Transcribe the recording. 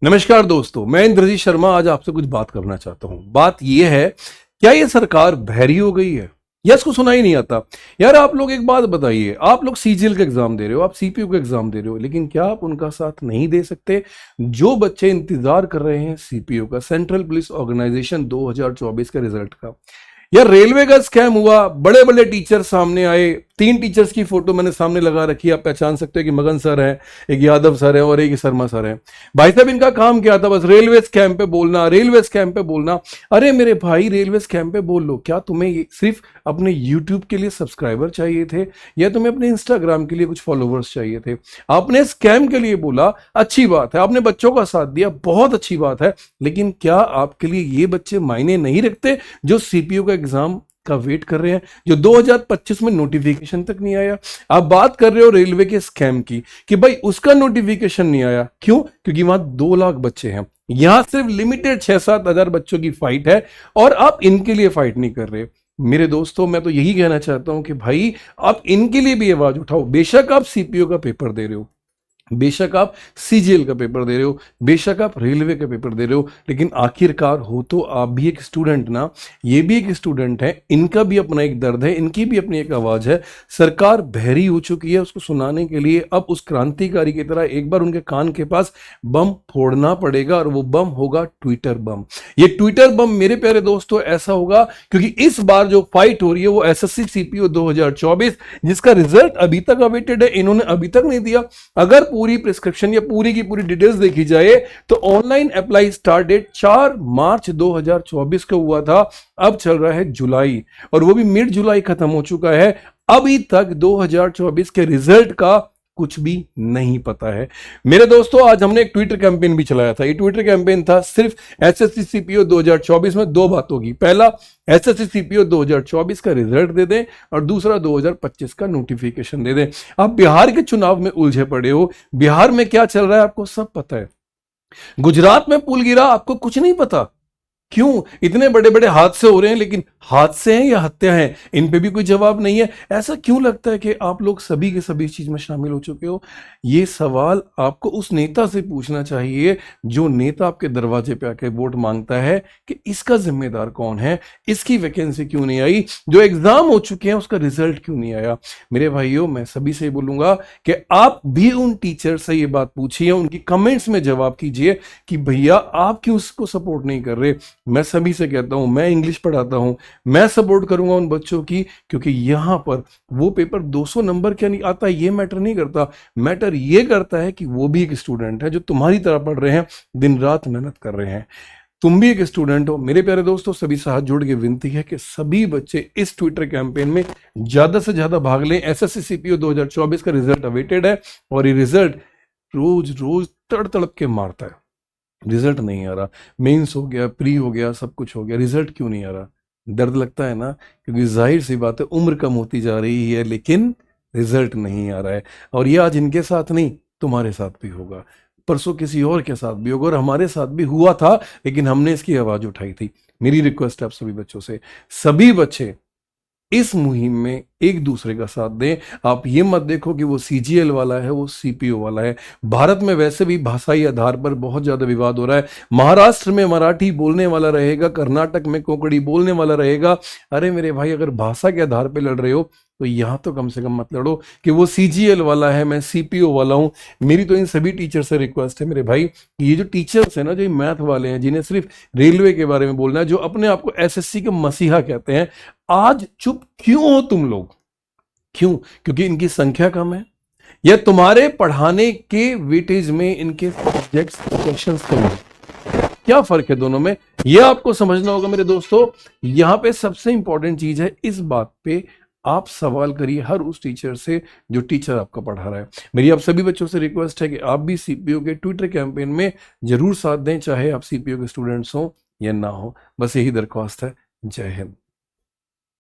नमस्कार दोस्तों, मैं इंद्रजीत शर्मा आज आपसे कुछ बात करना चाहता हूं। बात यह है, क्या ये सरकार बहरी हो गई है या इसको सुना ही नहीं आता? यार आप लोग एक बात बताइए, आप लोग सीजीएल का एग्जाम दे रहे हो, आप सीपीयू का एग्जाम दे रहे हो, लेकिन क्या आप उनका साथ नहीं दे सकते? जो बच्चे इंतजार कर रहे हैं सीपीयू का, सेंट्रल पुलिस ऑर्गेनाइजेशन 2024 के रिजल्ट का, यार रेलवे का स्कैम हुआ, बड़े बड़े टीचर सामने आए। 3 टीचर्स की फोटो मैंने सामने लगा रखी है, आप पहचान सकते हो कि मगन सर है, एक यादव सर है और एक शर्मा सर है। भाई साहब इनका काम क्या था? बस रेलवे स्कैम पे बोलना, रेलवे स्कैम पे बोलना। अरे मेरे भाई, रेलवे स्कैम पे बोल लो, क्या तुम्हें सिर्फ अपने यूट्यूब के लिए सब्सक्राइबर चाहिए थे या तुम्हें अपने इंस्टाग्राम के लिए कुछ फॉलोवर्स चाहिए थे? आपने स्कैम के लिए बोला, अच्छी बात है, आपने बच्चों का साथ दिया, बहुत अच्छी बात है, लेकिन क्या आपके लिए ये बच्चे मायने नहीं रखते जो सीपीयू का एग्जाम का वेट कर रहे हैं, जो 2025 में नोटिफिकेशन तक नहीं आया? आप बात कर रहे हो रेलवे के स्कैम की कि भाई उसका नोटिफिकेशन नहीं आया, क्यों? क्योंकि वहां 2 लाख बच्चे हैं, यहां सिर्फ लिमिटेड 6-7 हजार बच्चों की फाइट है और आप इनके लिए फाइट नहीं कर रहे। मेरे दोस्तों, मैं तो यही कहना चाहता हूं कि भाई आप इनके लिए भी आवाज उठाओ। बेशक आप सीपीयू का पेपर दे रहे हो, बेशक आप सीजीएल का पेपर दे रहे हो, बेशक आप रेलवे का पेपर दे रहे हो, लेकिन आखिरकार हो तो आप भी एक स्टूडेंट ना। ये भी एक स्टूडेंट है, इनका भी अपना एक दर्द है, इनकी भी अपनी एक आवाज है। सरकार बहरी हो चुकी है, उसको सुनाने के लिए अब उस क्रांतिकारी की तरह एक बार उनके कान के पास बम फोड़ना पड़ेगा और वो बम होगा ट्विटर बम। ये ट्विटर बम मेरे प्यारे दोस्तों ऐसा होगा क्योंकि इस बार जो फाइट हो रही है वो एसएससी सीपीयू 2024, जिसका रिजल्ट अभी तक अवेटेड है, इन्होंने अभी तक नहीं दिया। अगर पूरी प्रिस्क्रिप्शन या पूरी की पूरी डिटेल्स देखी जाए तो ऑनलाइन अप्लाई स्टार्ट डेट 4 मार्च 2024 का हुआ था, अब चल रहा है जुलाई और वो भी मिड जुलाई खत्म हो चुका है। अभी तक 2024 के रिजल्ट का कुछ भी नहीं पता है। मेरे दोस्तों, आज हमने एक ट्विटर कैंपेन भी चलाया था। ये ट्विटर कैंपेन था सिर्फ एसएससी सीपीयू 2024 में 2 बातों की। पहला, एसएससी सीपीयू 2024 का रिजल्ट दे दें और दूसरा 2025 का नोटिफिकेशन दे दें। आप बिहार के चुनाव में उलझे पड़े हो, बिहार में क्या चल रहा है आपको सब पता है। गुजरात में पुल गिरा, आपको कुछ नहीं पता। क्यों इतने बड़े बड़े हादसे हो रहे हैं, लेकिन हादसे हैं या हत्या हैं इन पे भी कोई जवाब नहीं है? ऐसा क्यों लगता है कि आप लोग सभी के सभी इस चीज में शामिल हो चुके हो? ये सवाल आपको उस नेता से पूछना चाहिए जो नेता आपके दरवाजे पे आके वोट मांगता है कि इसका जिम्मेदार कौन है, इसकी वैकेंसी क्यों नहीं आई, जो एग्जाम हो चुके हैं उसका रिजल्ट क्यों नहीं आया। मेरे भाइयों, मैं सभी से बोलूंगा कि आप भी उन टीचर से ये बात पूछिए, उनकी कमेंट्स में जवाब कीजिए कि भैया आप क्यों उसको सपोर्ट नहीं कर रहे। मैं सभी से कहता हूं, मैं इंग्लिश पढ़ाता हूं, मैं सपोर्ट करूंगा उन बच्चों की, क्योंकि यहां पर वो पेपर 200 नंबर क्या नहीं आता ये मैटर नहीं करता। मैटर ये करता है कि वो भी एक स्टूडेंट है जो तुम्हारी तरह पढ़ रहे हैं, दिन रात मेहनत कर रहे हैं। तुम भी एक स्टूडेंट हो। मेरे प्यारे दोस्तों, सभी से हाथ जोड़ के विनती है कि सभी बच्चे इस ट्विटर कैंपेन में ज्यादा से ज्यादा भाग लें। एसएससी सीपीयू 2024 का रिजल्ट अवेटेड है और ये रिजल्ट रोज रोज तड़तड़ के मारता है। रिजल्ट नहीं आ रहा, मेंस हो गया, प्री हो गया, सब कुछ हो गया, रिजल्ट क्यों नहीं आ रहा? दर्द लगता है ना, क्योंकि जाहिर सी बात है उम्र कम होती जा रही है लेकिन रिजल्ट नहीं आ रहा है। और ये आज इनके साथ नहीं, तुम्हारे साथ भी होगा, परसों किसी और के साथ भी होगा, और हमारे साथ भी हुआ था लेकिन हमने इसकी आवाज उठाई थी। मेरी रिक्वेस्ट है आप सभी बच्चों से, सभी बच्चे इस मुहिम में एक दूसरे का साथ दें। आप ये मत देखो कि वो सीजीएल वाला है, वो सीपीयू वाला है। भारत में वैसे भी भाषाई आधार पर बहुत ज्यादा विवाद हो रहा है। महाराष्ट्र में मराठी बोलने वाला रहेगा, कर्नाटक में कोंकणी बोलने वाला रहेगा। अरे मेरे भाई, अगर भाषा के आधार पर लड़ रहे हो तो यहां तो कम से कम मत लड़ो कि वो सीजीएल वाला है, मैं सीपीयू वाला हूं। मेरी तो इन सभी टीचर से रिक्वेस्ट है मेरे भाई, कि ये जो टीचर्स है ना, जो मैथ वाले हैं, जिन्हें सिर्फ रेलवे के बारे में बोलना है, जो अपने आप को एसएससी के मसीहा कहते हैं, आज चुप क्यों हो तुम लोग? क्यों? क्योंकि इनकी संख्या कम है या तुम्हारे पढ़ाने के वेटेज में इनके सब्जेक्ट्स क्वेश्चंस कम है? क्या फर्क है दोनों में, यह आपको समझना होगा मेरे दोस्तों। यहां पे सबसे इंपॉर्टेंट चीज है, इस बात पे आप सवाल करिए हर उस टीचर से जो टीचर आपका पढ़ा रहा है। मेरी आप सभी बच्चों से रिक्वेस्ट है कि आप भी सीपीयू के ट्विटर कैंपेन में जरूर साथ दें, चाहे आप सीपीयू के स्टूडेंट्स हो या ना हो। बस यही दरख्वास्त है। जय हिंद।